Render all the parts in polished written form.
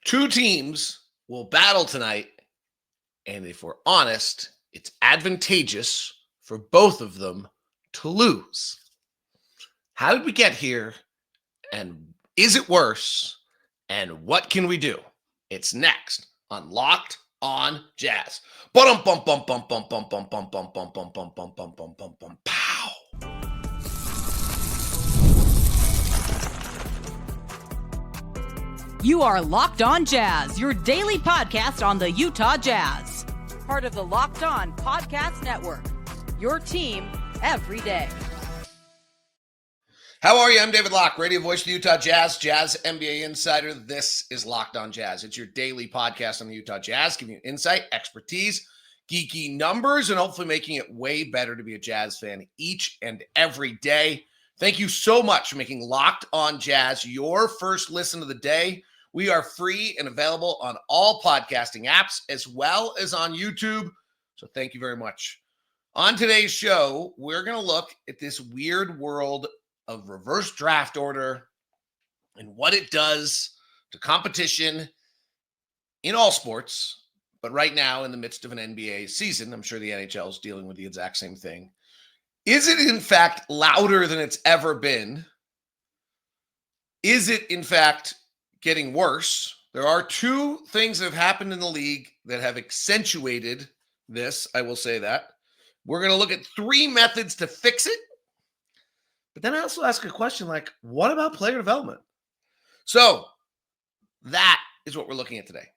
Two teams will battle tonight, and if we're honest, it's advantageous for both of them to lose. How did we get here? And is it worse? And what can we do? It's next on Locked on Jazz. Bum bum bum bum bum bum bum bum bum bum bum bum bum bum bum bum bum pow. You are Locked on Jazz, your daily podcast on the Utah Jazz. Part of the Locked on Podcast Network. Your team every day. How are you? I'm David Locke, radio voice of the Utah Jazz, Jazz NBA insider. This is Locked on Jazz. It's your daily podcast on the Utah Jazz, giving you insight, expertise, geeky numbers, and hopefully making it way better to be a Jazz fan each and every day. Thank you so much for making Locked on Jazz your first listen of the day. We are free and available on all podcasting apps as well as on YouTube. So thank you very much. On today's show, we're going to look at this weird world of reverse draft order and what it does to competition in all sports. But right now, in the midst of an NBA season, I'm sure the NHL is dealing with the exact same thing. Is it, in fact, louder than it's ever been? Is it, in fact, getting worse? There are two things that have happened in the league that have accentuated this. I will say that. We're going to look at three methods to fix it. But then I also ask a question like, what about player development? So that is what we're looking at today.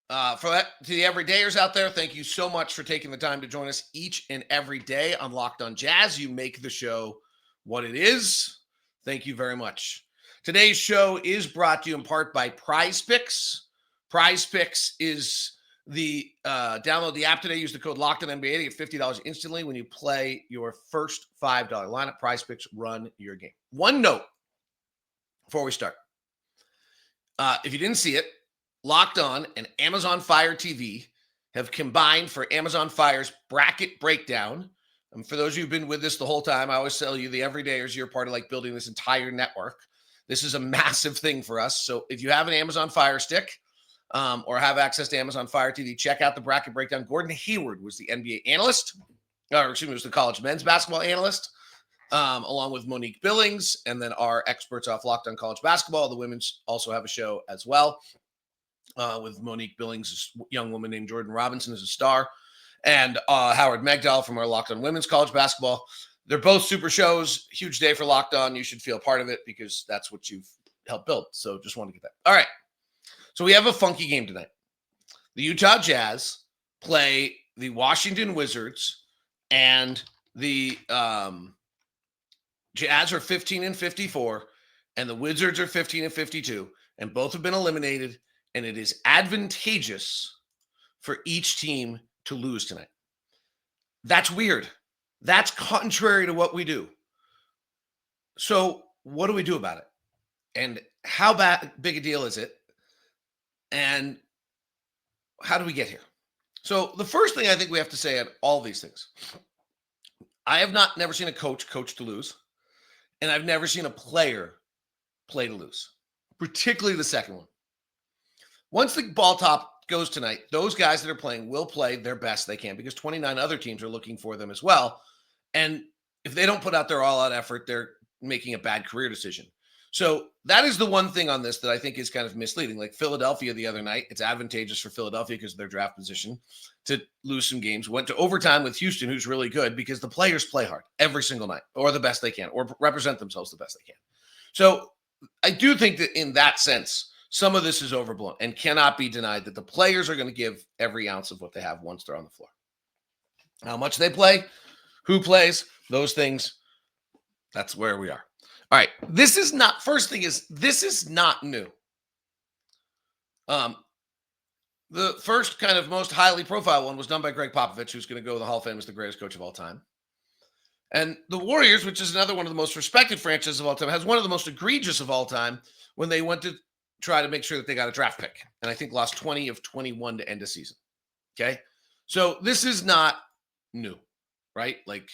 For that, to the everydayers out there, thank you so much for taking the time to join us each and every day on Locked on Jazz. You make the show what it is. Thank you very much. Today's show is brought to you in part by Prize Picks. Prize Picks is the download the app today. Use the code LOCKEDONNBA to get $50 instantly when you play your first $5 lineup. Prize Picks, run your game. One note before we start. If you didn't see it, Locked On and Amazon Fire TV have combined for Amazon Fire's bracket breakdown. And for those of you who've been with us the whole time, I always tell you the everydayers, you're part of like building this entire network. This is a massive thing for us. So if you have an Amazon Fire Stick or have access to Amazon Fire TV, check out the bracket breakdown. Gordon Hayward was the NBA analyst, was the college men's basketball analyst, along with Monique Billings, and then our experts off Locked on College Basketball. The women's also have a show as well with Monique Billings, a young woman named Jordan Robinson as a star, and Howard Megdal from our Locked on Women's College Basketball. They're both super shows. Huge day for Locked On. You should feel part of it because that's what you've helped build. So just want to get that. All right. So we have a funky game tonight. The Utah Jazz play the Washington Wizards, and the Jazz are 15-54, and the Wizards are 15-52, and both have been eliminated, and it is advantageous for each team to lose tonight. That's weird. That's contrary to what we do. So what do we do about it? And how big a deal is it? And how do we get here? So the first thing I think we have to say at all these things, I have never seen a coach to lose, and I've never seen a player play to lose, particularly the second one. Once the ball top goes tonight, those guys that are playing will play their best they can because 29 other teams are looking for them as well. And if they don't put out their all-out effort, they're making a bad career decision. So that is the one thing on this that I think is kind of misleading. Like Philadelphia the other night, it's advantageous for Philadelphia because of their draft position to lose some games. Went to overtime with Houston, who's really good because the players play hard every single night or the best they can or represent themselves the best they can. So I do think that in that sense, some of this is overblown and cannot be denied that the players are going to give every ounce of what they have once they're on the floor. How much they play, who plays, those things, that's where we are. All right, this is not new. The first kind of most highly profile one was done by Greg Popovich, who's going to go to the Hall of Fame as the greatest coach of all time. And the Warriors, which is another one of the most respected franchises of all time, has one of the most egregious of all time when they went to try to make sure that they got a draft pick. And I think lost 20 of 21 to end the season. Okay. So this is not new, right? Like,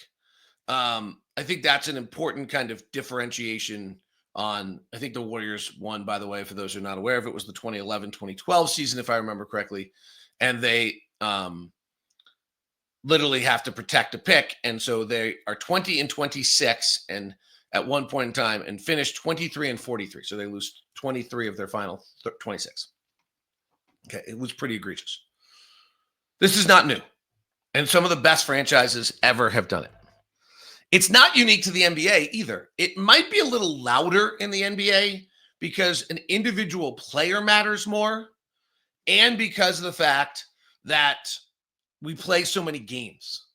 I think that's an important kind of differentiation I think the Warriors won, by the way, for those who are not aware of it, was the 2011-2012 season, if I remember correctly. And they literally have to protect a pick. And so they are 20-26 and at one point in time and finish 23-43. So they lose 23 of their final 26. Okay, it was pretty egregious. This is not new. And some of the best franchises ever have done it. It's not unique to the NBA either. It might be a little louder in the NBA because an individual player matters more and because of the fact that we play so many games.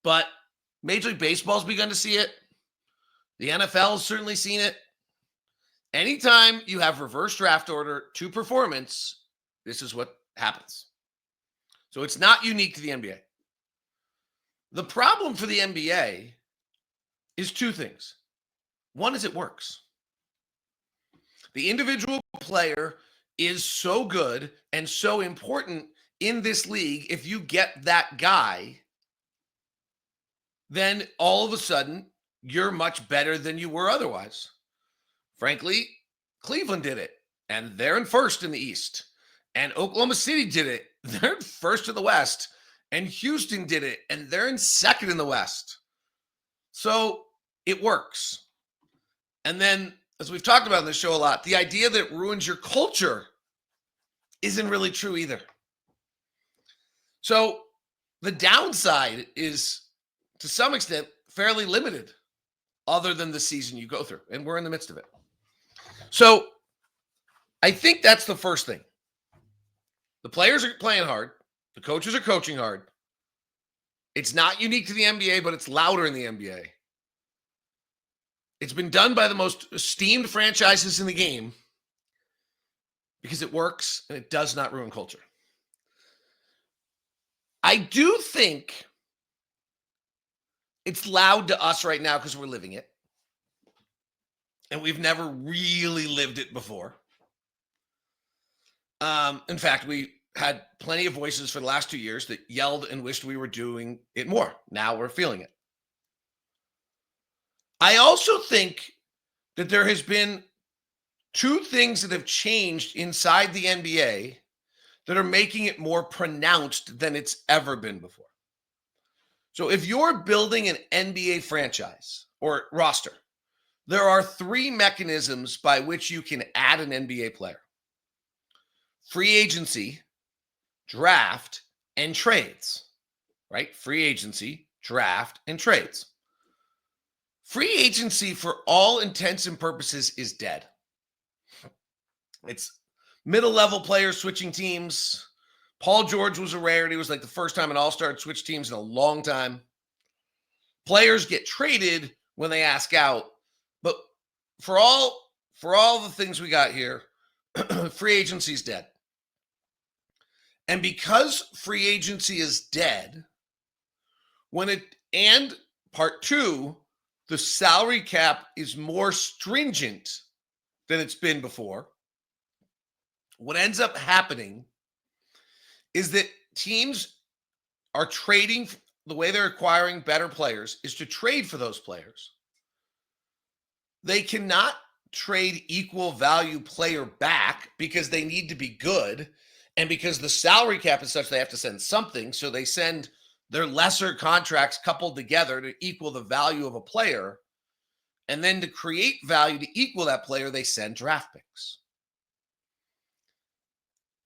But Major League Baseball's begun to see it. The NFL has certainly seen it. Anytime you have reverse draft order to performance, this is what happens. So it's not unique to the NBA. The problem for the NBA is two things. One is it works. The individual player is so good and so important in this league. If you get that guy, then all of a sudden you're much better than you were otherwise. Frankly, Cleveland did it, and they're in first in the East. And Oklahoma City did it. They're in first in the West. And Houston did it, and they're in second in the West. So it works. And then, as we've talked about in this show a lot, the idea that it ruins your culture isn't really true either. So the downside is, to some extent, fairly limited, other than the season you go through. And we're in the midst of it. So I think that's the first thing. The players are playing hard. The coaches are coaching hard. It's not unique to the NBA, but it's louder in the NBA. It's been done by the most esteemed franchises in the game because it works and it does not ruin culture. I do think it's loud to us right now because we're living it. And we've never really lived it before. In fact, we had plenty of voices for the last 2 years that yelled and wished we were doing it more. Now we're feeling it. I also think that there has been two things that have changed inside the NBA that are making it more pronounced than it's ever been before. So if you're building an NBA franchise or roster, there are three mechanisms by which you can add an NBA player: free agency, draft, and trades, right? Free agency, draft, and trades. Free agency, for all intents and purposes, is dead. It's middle-level players switching teams. Paul George was a rarity. It was like the first time an all-star switched teams in a long time. Players get traded when they ask out. But for all the things we got here, free agency is dead. And because free agency is dead, and part two, the salary cap is more stringent than it's been before, what ends up happening is that teams are trading. The way they're acquiring better players is to trade for those players. They cannot trade equal value player back because they need to be good. And because the salary cap is such, they have to send something. So they send their lesser contracts coupled together to equal the value of a player. And then to create value to equal that player, they send draft picks.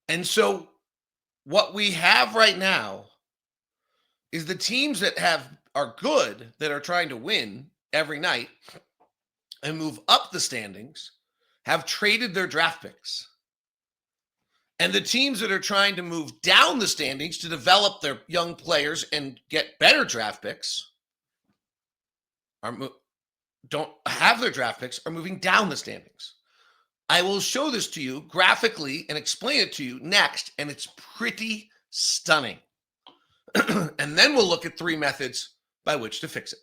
And so what we have right now is the teams that are good, that are trying to win every night and move up the standings, have traded their draft picks. And the teams that are trying to move down the standings to develop their young players and get better draft picks don't have their draft picks, are moving down the standings. I will show this to you graphically and explain it to you next, and it's pretty stunning. And then we'll look at three methods by which to fix it.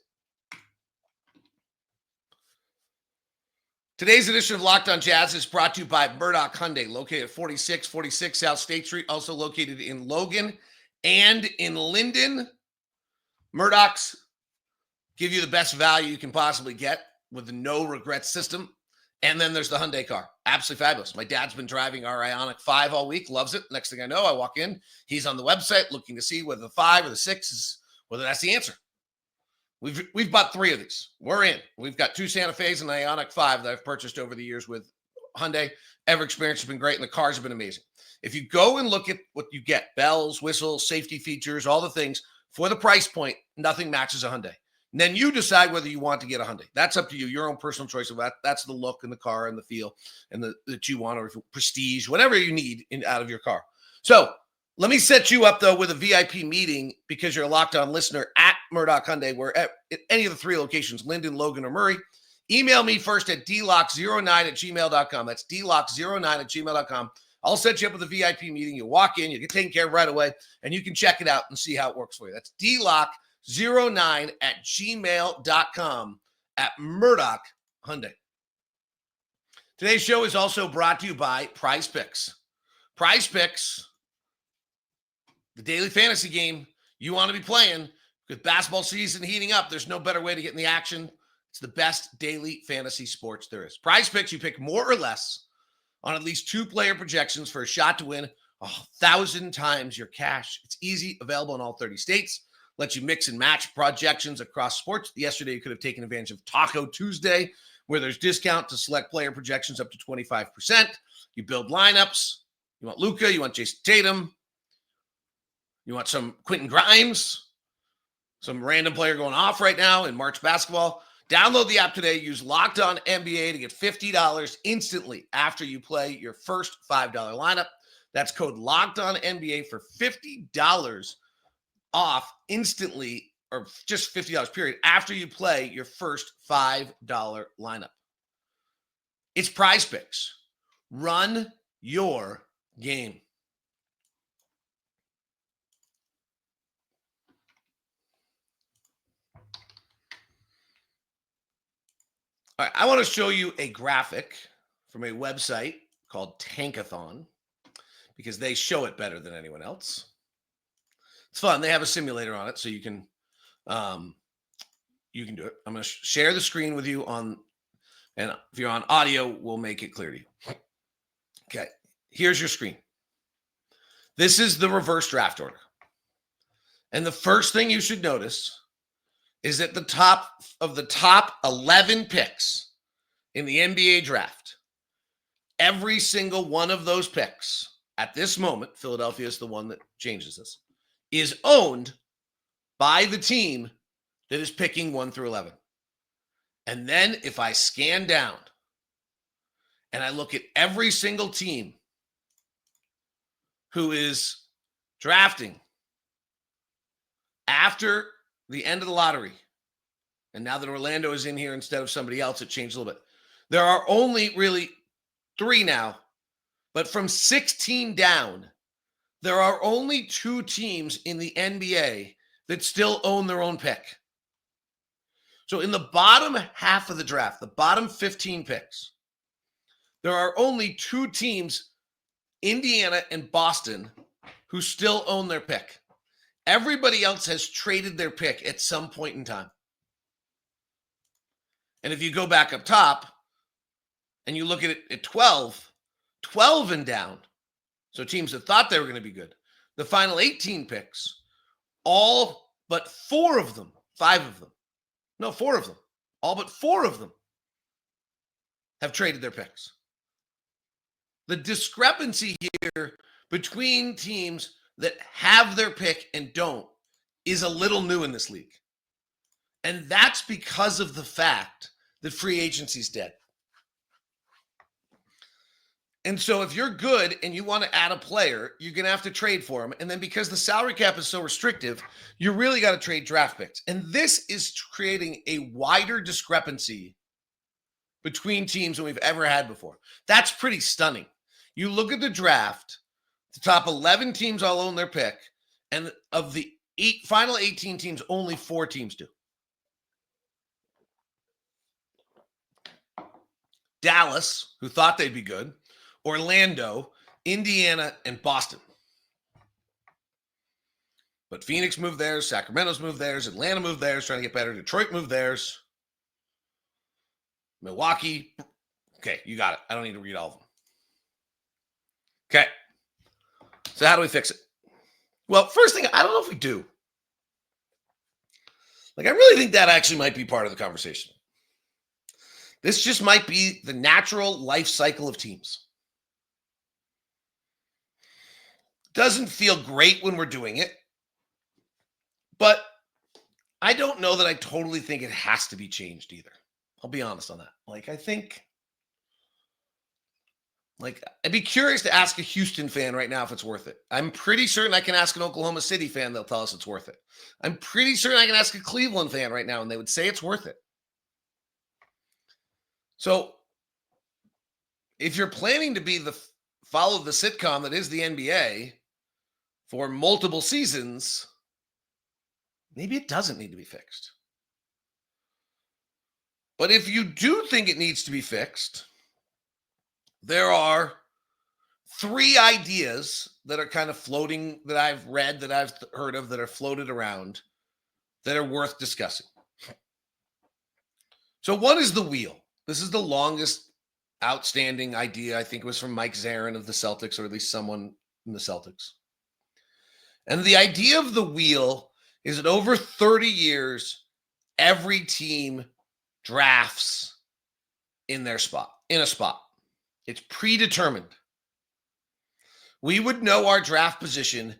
Today's edition of Locked On Jazz is brought to you by Murdoch Hyundai, located at 4646 South State Street, also located in Logan and in Linden. Murdoch's give you the best value you can possibly get with the no regrets system. And then there's the Hyundai car. Absolutely fabulous. My dad's been driving our Ioniq 5 all week, loves it. Next thing I know, I walk in, he's on the website looking to see whether the 5 or the 6 is, whether that's the answer. We've bought 3 of these. We're in. We've got 2 Santa Fe's and an Ioniq 5 that I've purchased over the years with Hyundai. Every experience has been great, and the cars have been amazing. If you go and look at what you get, bells, whistles, safety features, all the things, for the price point, nothing matches a Hyundai. And then you decide whether you want to get a Hyundai. That's up to you, your own personal choice of that. That's the look and the car and the feel and that you want, or if prestige, whatever you need out of your car. So let me set you up, though, with a VIP meeting because you're a Locked On listener at Murdoch Hyundai. We're at any of the 3 locations, Linden, Logan, or Murray. Email me first at dlock09@gmail.com. That's dlock09@gmail.com. I'll set you up with a VIP meeting. You walk in, you get taken care of right away, and you can check it out and see how it works for you. That's dlock09@gmail.com at Murdoch Hyundai. Today's show is also brought to you by Prize Picks. Prize Picks, the daily fantasy game you want to be playing. With basketball season heating up, there's no better way to get in the action. It's the best daily fantasy sports there is. Prize Picks, you pick more or less on at least 2 player projections for a shot to win 1,000 times your cash. It's easy, available in all 30 states. Lets you mix and match projections across sports. Yesterday, you could have taken advantage of Taco Tuesday, where there's discount to select player projections up to 25%. You build lineups. You want Luka, you want Jason Tatum, you want some Quentin Grimes, some random player going off right now in March basketball. Download the app today. Use Locked On NBA to get $50 instantly after you play your first $5 lineup. That's code Locked On NBA for $50 off instantly, or just $50 period, after you play your first $5 lineup. It's Prize Picks. Run your game. All right, I want to show you a graphic from a website called Tankathon because they show it better than anyone else. It's fun. They have a simulator on it, so you can do it. I'm going to share the screen with you and if you're on audio, we'll make it clear to you. Okay, here's your screen. This is the reverse draft order. And the first thing you should notice is at the top 11 picks in the NBA draft, every single one of those picks at this moment, Philadelphia is the one that changes this, is owned by the team that is picking 1 through 11. And then if I scan down and I look at every single team who is drafting after the end of the lottery, and now that Orlando is in here instead of somebody else, it changed a little bit. There are only really 3 now, but from 16 down, there are only 2 teams in the NBA that still own their own pick. So in the bottom half of the draft, the bottom 15 picks, there are only 2 teams, Indiana and Boston, who still own their pick. Everybody else has traded their pick at some point in time. And if you go back up top and you look at it at 12 and down, so teams that thought they were going to be good, the final 18 picks, all but 4 of them, 5 of them, no, 4 of them, all but 4 of them have traded their picks. The discrepancy here between teams that have their pick and don't is a little new in this league. And that's because of the fact that free agency is dead. And so if you're good and you want to add a player, you're going to have to trade for him. And then because the salary cap is so restrictive, you really got to trade draft picks. And this is creating a wider discrepancy between teams than we've ever had before. That's pretty stunning. You look at the draft, the top 11 teams all own their pick, and of the final 18 teams, only 4 teams do. Dallas, who thought they'd be good, Orlando, Indiana, and Boston. But Phoenix moved theirs, Sacramento's moved theirs, Atlanta moved theirs, trying to get better. Detroit moved theirs. Milwaukee Okay, you got it. I don't need to read all of them. Okay. So how do we fix it? Well, first thing, I don't know if we do. Like, I really think that actually might be part of the conversation. This just might be the natural life cycle of teams. Doesn't feel great when we're doing it, but I don't know that I totally think it has to be changed either. I'll be honest on that. I'd be curious to ask a Houston fan right now if it's worth it. I'm pretty certain I can ask an Oklahoma City fan. They'll tell us it's worth it. I'm pretty certain I can ask a Cleveland fan right now and they would say it's worth it. So if you're planning to follow the sitcom that is the NBA for multiple seasons, maybe it doesn't need to be fixed. But if you do think it needs to be fixed, there are 3 ideas that are kind of floating, that I've read, that I've heard of, that are floated around, that are worth discussing. So one is the wheel. This is the longest outstanding idea. I think it was from Mike Zarin of the Celtics, or at least someone in the Celtics. And the idea of the wheel is that over 30 years, every team drafts in a spot. It's predetermined. We would know our draft position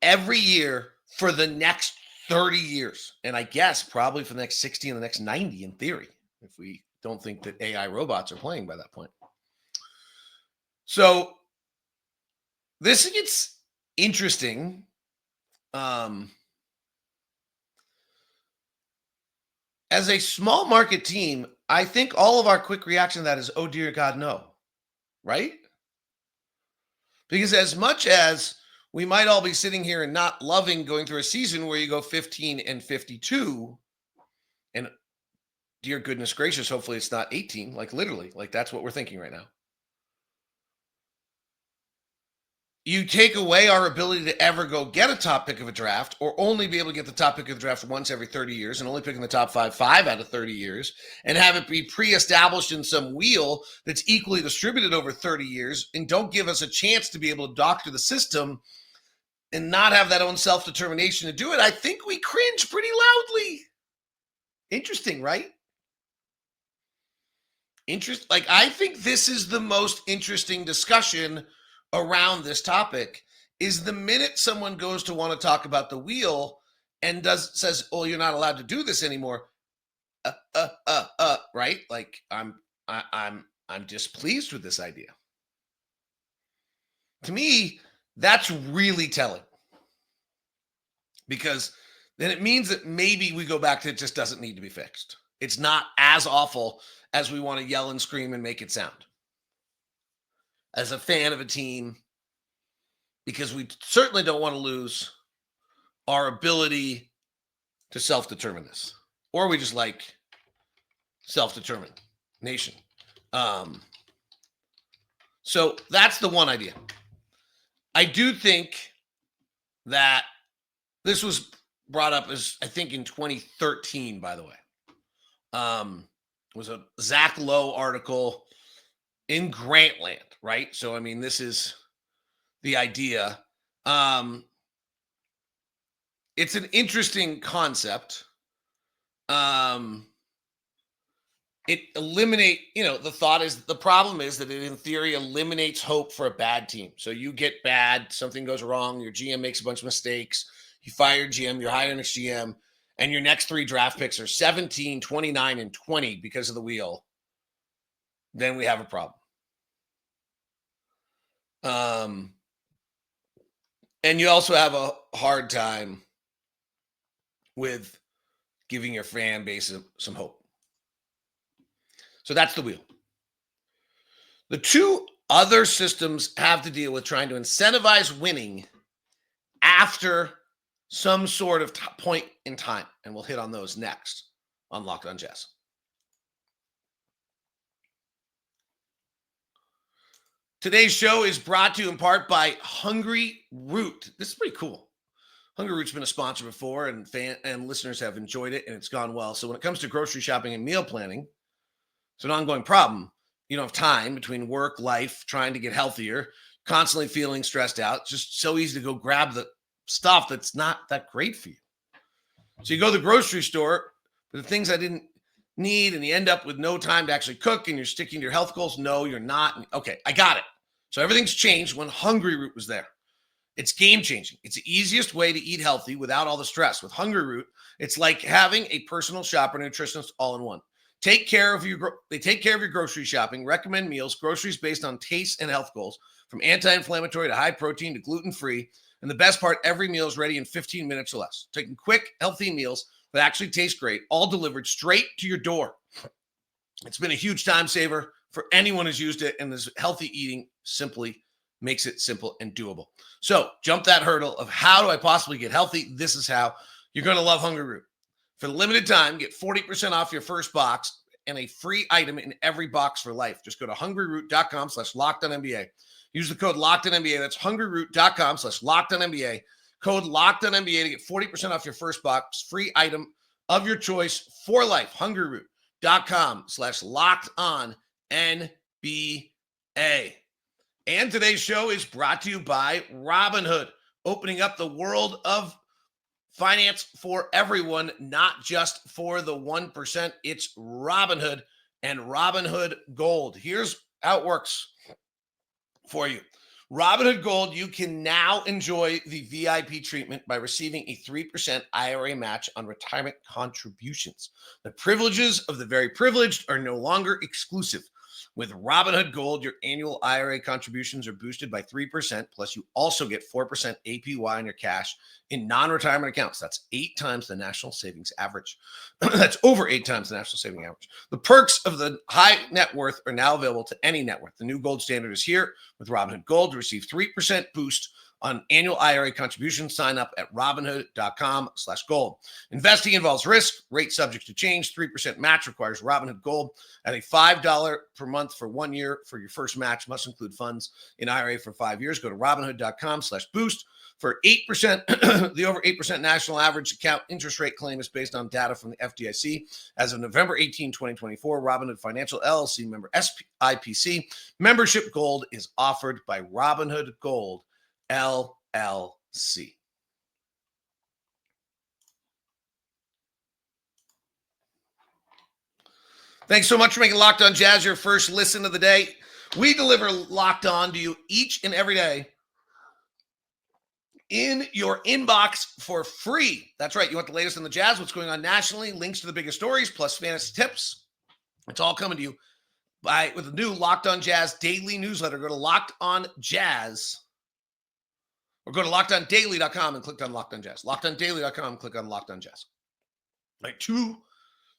every year for the next 30 years. And I guess probably for the next 60 and the next 90 in theory, if we don't think that AI robots are playing by that point. So this gets interesting. As a small market team, I think all of our quick reaction to that is, oh, dear God, no. Right? Because as much as we might all be sitting here and not loving going through a season where you go 15-52, and dear goodness gracious, hopefully it's not 18, like literally, like that's what we're thinking right now. You take away our ability to ever go get a top pick of a draft, or only be able to get the top pick of the draft once every 30 years and only picking the top 5 out of 30 years, and have it be pre-established in some wheel that's equally distributed over 30 years, and don't give us a chance to be able to doctor the system and not have that own self-determination to do it. I think we cringe pretty loudly. Interesting, right? I think this is the most interesting discussion around this topic, is the minute someone goes to want to talk about the wheel and says, oh, you're not allowed to do this anymore. Right? Like I'm displeased with this idea. To me, that's really telling, because then it means that maybe we go back to it just doesn't need to be fixed. It's not as awful as we want to yell and scream and make it sound. As a fan of a team, because we certainly don't want to lose our ability to self-determine this, or we just like self-determined nation. So that's the one idea. I do think that this was brought up I think in 2013, by the way. It was a Zach Lowe article in Grantland, right? So, I mean, this is the idea. It's an interesting concept. It the thought is, the problem is that it in theory eliminates hope for a bad team. So you get bad, something goes wrong, your GM makes a bunch of mistakes, you fire your GM, you hire next GM, and your next 3 draft picks are 17, 29, and 20 because of the wheel. Then we have a problem. And you also have a hard time with giving your fan base some hope. So that's the wheel. The 2 other systems have to deal with trying to incentivize winning after some sort of point in time. And we'll hit on those next on Locked On Jazz. Today's show is brought to you in part by Hungry Root. This is pretty cool. Hungry Root's been a sponsor before, and listeners have enjoyed it, and it's gone well. So when it comes to grocery shopping and meal planning, It's an ongoing problem. You don't have time between work, life, trying to get healthier, constantly feeling stressed out. It's just so easy to go grab the stuff that's not that great for you. So you go to the grocery store for the things I didn't need, and you end up with no time to actually cook, and you're sticking to your health goals. No, you're not. Okay, I got it. So everything's changed when Hungry Root was there. It's game changing. It's the easiest way to eat healthy without all the stress. With Hungry Root, it's like having a personal shopper nutritionist all in one. They take care of your grocery shopping, recommend meals, groceries based on taste and health goals, from anti-inflammatory to high protein to gluten-free. And the best part, every meal is ready in 15 minutes or less. Taking quick, healthy meals that actually taste great, all delivered straight to your door. It's been a huge time saver for anyone who's used it, and this healthy eating simply makes it simple and doable. So jump that hurdle of how do I possibly get healthy? This is how. You're going to love Hungry Root. For the limited time, get 40% off your first box and a free item in every box for life. Just go to hungryroot.com/LockedOnNBA. Use the code LockedOnNBA. That's hungryroot.com/LockedOnNBA. Code LockedOnNBA to get 40% off your first box, free item of your choice for life. hungryroot.com/LockedOnNBA. And today's show is brought to you by Robinhood, opening up the world of finance for everyone, not just for the 1%. It's Robinhood and Robinhood Gold. Here's how it works for you. Robinhood Gold, you can now enjoy the VIP treatment by receiving a 3% IRA match on retirement contributions. The privileges of the very privileged are no longer exclusive. With Robinhood Gold, your annual IRA contributions are boosted by 3%, plus you also get 4% APY on your cash in non-retirement accounts. That's 8 times the national savings average. That's over 8 times the national saving average. The perks of the high net worth are now available to any net worth. The new gold standard is here with Robinhood Gold. To receive 3% boost on annual IRA contributions, sign up at robinhood.com/gold. Investing involves risk, rate subject to change. 3% match requires Robinhood Gold at a $5 per month for 1 year. For your first match, must include funds in IRA for 5 years. Go to robinhood.com/boost. For 8%, the over 8% national average account interest rate claim is based on data from the FDIC. As of November 18, 2024, Robinhood Financial LLC, member SIPC. Membership Gold is offered by Robinhood Gold LLC. Thanks so much for making Locked On Jazz your first listen of the day. We deliver Locked On to you each and every day in your inbox for free. That's right. You want the latest on the Jazz, what's going on nationally, links to the biggest stories, plus fantasy tips. It's all coming to you with the new Locked On Jazz daily newsletter. Go to Locked On Jazz, or go to LockedOnDaily.com and click on Locked On Jazz. LockedOnDaily.com and click on Locked On Jazz. Like 2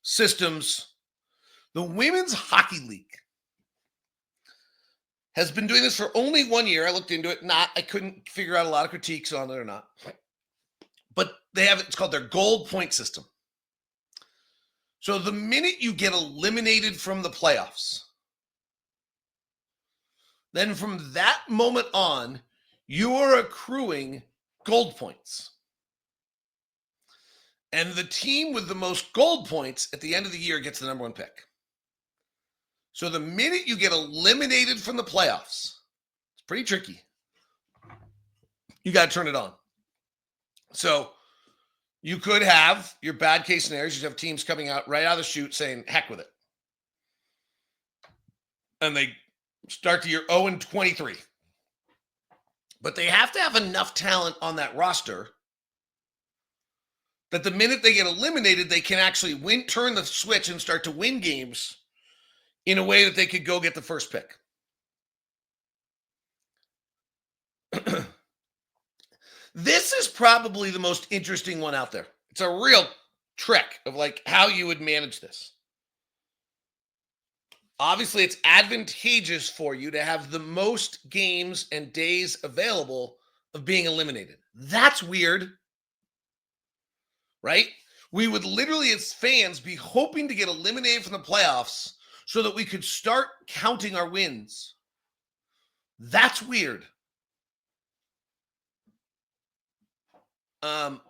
systems. The Women's Hockey League has been doing this for only 1 year. I looked into it. I couldn't figure out a lot of critiques on it or not. But they have it's called their gold point system. So the minute you get eliminated from the playoffs, then from that moment on, you are accruing gold points. And the team with the most gold points at the end of the year gets the number 1 pick. So the minute you get eliminated from the playoffs, it's pretty tricky. You got to turn it on. So you could have your bad case scenarios. You have teams coming out right out of the chute saying, heck with it. And they start the year 0-23. But they have to have enough talent on that roster that the minute they get eliminated, they can actually turn the switch and start to win games in a way that they could go get the first pick. This is probably the most interesting one out there. It's a real trick of like how you would manage this. Obviously, it's advantageous for you to have the most games and days available of being eliminated. That's weird, right? We would literally, as fans, be hoping to get eliminated from the playoffs so that we could start counting our wins. That's weird. The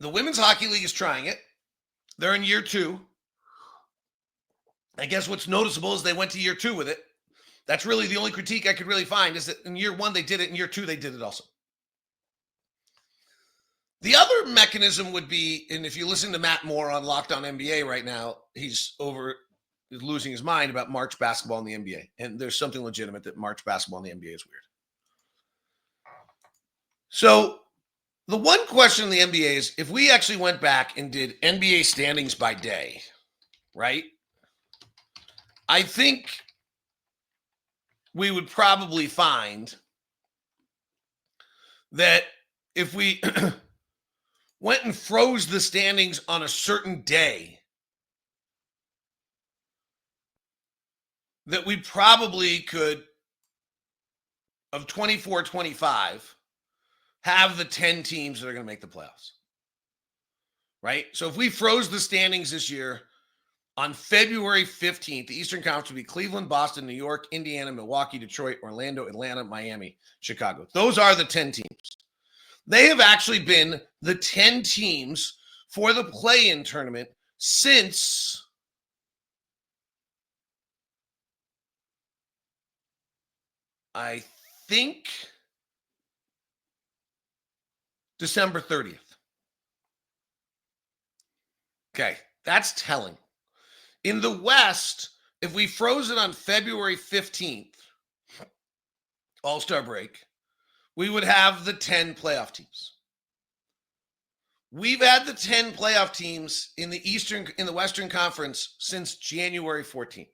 Women's Hockey League is trying it. They're in year 2. I guess what's noticeable is they went to year 2 with it. That's really the only critique I could really find, is that in year 1 they did it, in year 2 they did it also. The other mechanism would be, and if you listen to Matt Moore on Locked On NBA right now, he's losing his mind about March basketball in the NBA. And there's something legitimate that March basketball in the NBA is weird. So the one question in the NBA is, if we actually went back and did NBA standings by day, right? I think we would probably find that if we went and froze the standings on a certain day, that we probably could, of 24-25, have the 10 teams that are going to make the playoffs. Right? So if we froze the standings this year, on February 15th, the Eastern Conference would be Cleveland, Boston, New York, Indiana, Milwaukee, Detroit, Orlando, Atlanta, Miami, Chicago. Those are the 10 teams. They have actually been the 10 teams for the play-in tournament since I think December 30th. Okay, that's telling. In the West, if we froze it on February 15th, All-Star break, we would have the 10 playoff teams. We've had the 10 playoff teams in the Western Conference since January 14th.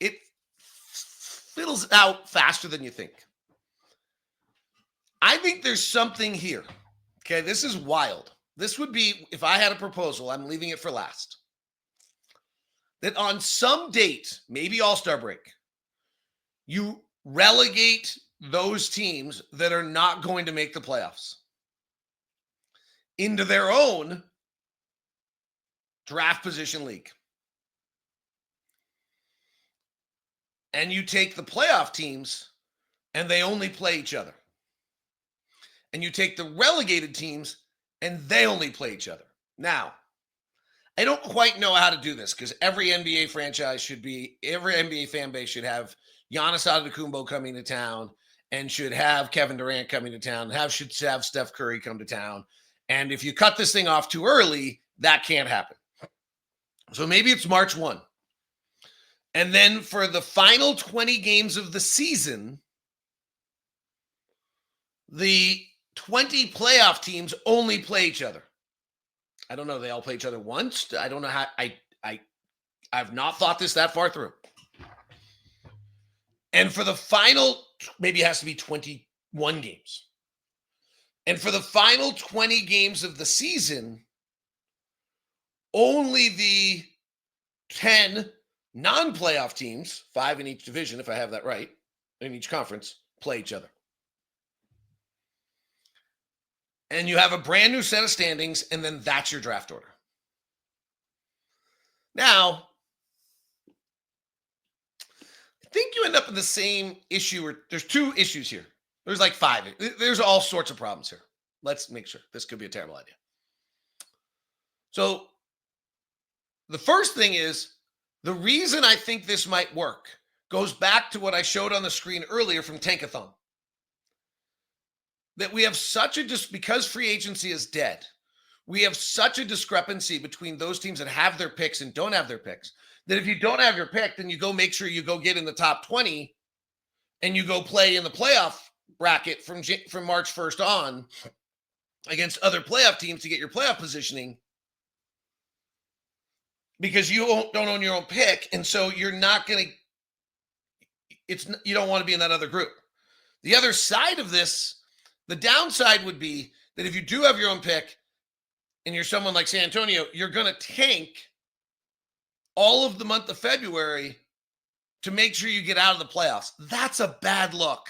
It fiddles out faster than you think. I think there's something here. Okay, this is wild. This would be, if I had a proposal, I'm leaving it for last, that on some date, maybe All-Star break, you relegate those teams that are not going to make the playoffs into their own draft position league. And you take the playoff teams and they only play each other. And you take the relegated teams and they only play each other. Now, I don't quite know how to do this, because every NBA fan base should have Giannis Antetokounmpo coming to town, and should have Kevin Durant coming to town, should have Steph Curry come to town. And if you cut this thing off too early, that can't happen. So maybe it's March 1. And then for the final 20 games of the season, the 20 playoff teams only play each other. I don't know. They all play each other once. I don't know how. I've not thought this that far through. And for the final, maybe it has to be 21 games. And for the final 20 games of the season, only the 10 non-playoff teams, 5 in each division, if I have that right, in each conference, play each other. And you have a brand new set of standings, and then that's your draft order. Now, I think you end up in the same issue, or there's 2 issues here. There's like 5. There's all sorts of problems here. Let's make sure. This could be a terrible idea. So the first thing is, the reason I think this might work goes back to what I showed on the screen earlier from Tankathon. That we have because free agency is dead, we have such a discrepancy between those teams that have their picks and don't have their picks, that if you don't have your pick, then you go make sure you go get in the top 20 and you go play in the playoff bracket from March 1st on against other playoff teams to get your playoff positioning, because you don't own your own pick. And so you're not going to, you don't want to be in that other group. The other side of this, the downside would be that if you do have your own pick and you're someone like San Antonio, you're going to tank all of the month of February to make sure you get out of the playoffs. That's a bad look.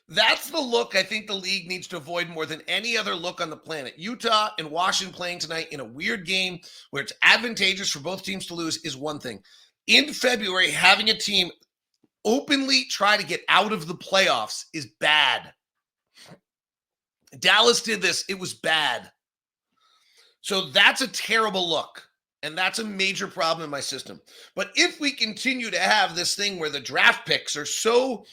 That's the look I think the league needs to avoid more than any other look on the planet. Utah and Washington playing tonight in a weird game where it's advantageous for both teams to lose is one thing. In February, having a team openly try to get out of the playoffs is bad. Dallas did this. It was bad. So that's a terrible look. And that's a major problem in my system. But if we continue to have this thing where the draft picks are so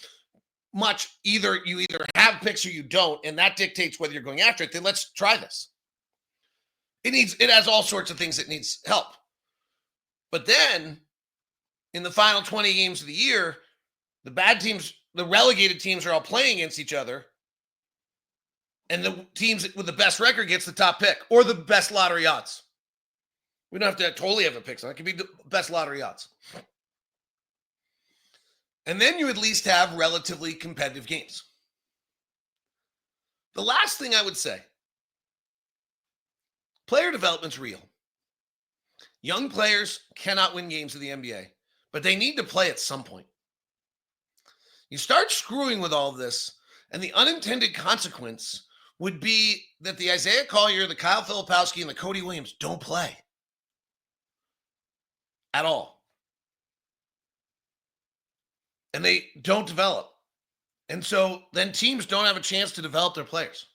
much you either have picks or you don't, and that dictates whether you're going after it, then let's try this. It has all sorts of things that needs help. But then in the final 20 games of the year, the bad teams, the relegated teams are all playing against each other. And the teams with the best record gets the top pick or the best lottery odds. We don't have to totally have a pick. So it could be the best lottery odds. And then you at least have relatively competitive games. The last thing I would say, player development's real. Young players cannot win games in the NBA, but they need to play at some point. You start screwing with all of this, and the unintended consequence would be that the Isaiah Collier, the Kyle Filipowski, and the Cody Williams don't play at all. And they don't develop. And so then teams don't have a chance to develop their players.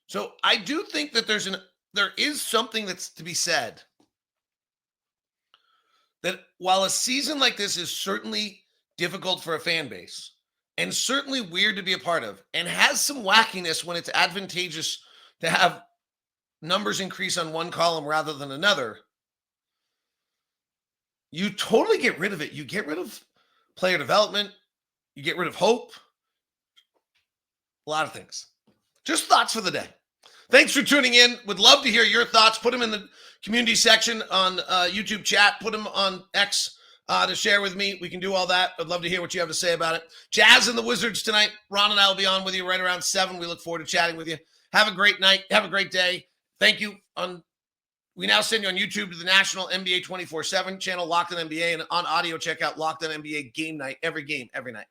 So I do think that there is something that's to be said that while a season like this is certainly difficult for a fan base and certainly weird to be a part of and has some wackiness when it's advantageous to have numbers increase on one column rather than another, you totally get rid of it. You get rid of player development. You get rid of hope. A lot of things. Just thoughts for the day. Thanks for tuning in. Would love to hear your thoughts. Put them in the community section on YouTube chat. Put them on X to share with me. We can do all that. I'd love to hear what you have to say about it. Jazz and the Wizards tonight. Ron and I will be on with you right around 7. We look forward to chatting with you. Have a great night. Have a great day. Thank you. We now send you on YouTube to the National NBA 24/7 channel, Locked On NBA, and on audio, check out Locked On NBA Game Night, every game, every night.